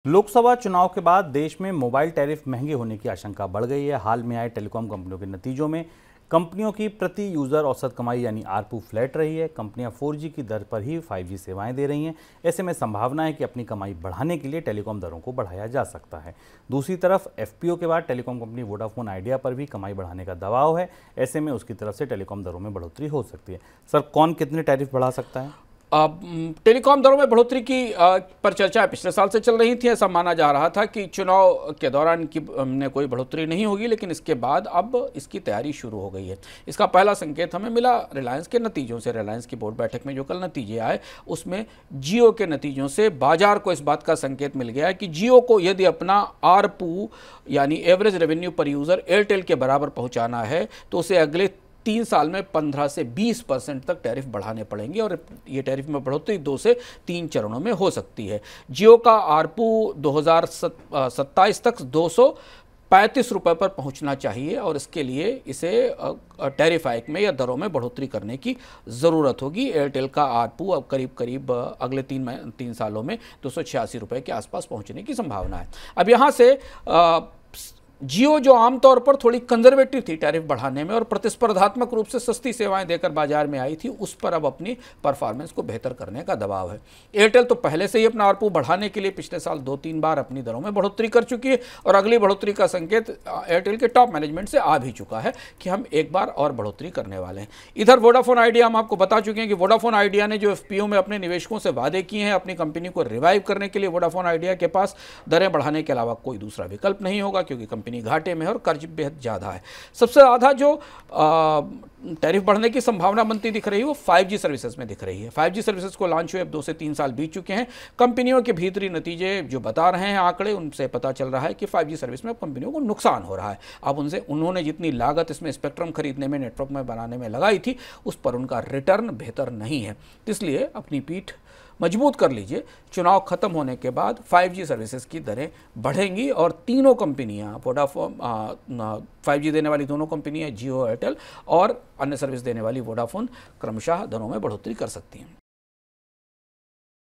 लोकसभा चुनाव के बाद देश में मोबाइल टैरिफ महंगे होने की आशंका बढ़ गई है। हाल में आए टेलीकॉम कंपनियों के नतीजों में कंपनियों की प्रति यूजर औसत कमाई यानी आरपू फ्लैट रही है। कंपनियां 4G की दर पर ही 5G सेवाएं दे रही हैं। ऐसे में संभावना है कि अपनी कमाई बढ़ाने के लिए टेलीकॉम दरों को बढ़ाया जा सकता है। दूसरी तरफ एफपीओ के बाद टेलीकॉम कंपनी वोडाफोन आइडिया पर भी कमाई बढ़ाने का दबाव है। ऐसे में उसकी तरफ से टेलीकॉम दरों में बढ़ोतरी हो सकती है। सर, कौन कितने टैरिफ बढ़ा सकता है? टेलीकॉम दरों में बढ़ोतरी की पर चर्चा पिछले साल से चल रही थी। ऐसा माना जा रहा था कि चुनाव के दौरान की में कोई बढ़ोतरी नहीं होगी, लेकिन इसके बाद अब इसकी तैयारी शुरू हो गई है। इसका पहला संकेत हमें मिला रिलायंस के नतीजों से। रिलायंस की बोर्ड बैठक में जो कल नतीजे आए उसमें जियो के नतीजों से बाजार को इस बात का संकेत मिल गया है कि जियो को यदि अपना आरपू यानी एवरेज रेवेन्यू पर यूज़र एयरटेल के बराबर पहुँचाना है तो उसे अगले 3 साल में 15 से 20% तक टैरिफ बढ़ाने पड़ेंगे और ये टैरिफ में बढ़ोतरी 2 से 3 चरणों में हो सकती है। जियो का आरपू 2027 तक 235 रुपये पर पहुंचना चाहिए और इसके लिए इसे टैरिफ हाइक में या दरों में बढ़ोतरी करने की ज़रूरत होगी। एयरटेल का आरपू अब करीब अगले 3 सालों में 286 रुपये के आसपास पहुंचने की संभावना है। अब यहाँ से जियो जो आमतौर पर थोड़ी कंजर्वेटिव थी टैरिफ बढ़ाने में और प्रतिस्पर्धात्मक रूप से सस्ती सेवाएं देकर बाजार में आई थी, उस पर अब अपनी परफॉर्मेंस को बेहतर करने का दबाव है। एयरटेल तो पहले से ही अपना आरपू बढ़ाने के लिए पिछले साल 2-3 बार अपनी दरों में बढ़ोतरी कर चुकी है और अगली बढ़ोतरी का संकेत एयरटेल के टॉप मैनेजमेंट से आ भी चुका है कि हम एक बार और बढ़ोतरी करने वाले हैं। इधर वोडाफोन आइडिया हम आपको बता चुके हैं कि वोडाफोन आइडिया ने जो एफपीओ में अपने निवेशकों से वादे किए हैं, अपनी कंपनी को रिवाइव करने के लिए वोडाफोन आइडिया के पास दरें बढ़ाने के अलावा कोई दूसरा विकल्प नहीं होगा, क्योंकि कंपनी घाटे में है और कर्ज बेहद ज़्यादा है। सबसे ज़्यादा जो टैरिफ बढ़ने की संभावना बनती दिख रही है वो 5G सर्विसेज में दिख रही है। 5G सर्विसेज को लॉन्च हुए अब 2 से 3 साल बीत चुके हैं। कंपनियों के भीतरी नतीजे जो बता रहे हैं आंकड़े, उनसे पता चल रहा है कि 5G सर्विस में कंपनियों को नुकसान हो रहा है। अब उन्होंने जितनी लागत इसमें स्पेक्ट्रम खरीदने में, नेटवर्क में बनाने में लगाई थी, उस पर उनका रिटर्न बेहतर नहीं है। इसलिए अपनी पीठ मजबूत कर लीजिए। चुनाव खत्म होने के बाद 5G सर्विसेज की दरें बढ़ेंगी और तीनों कंपनियां, वोडाफोन 5G देने वाली दोनों कंपनियां जियो, एयरटेल और अन्य सर्विस देने वाली वोडाफोन क्रमशः दरों में बढ़ोतरी कर सकती हैं।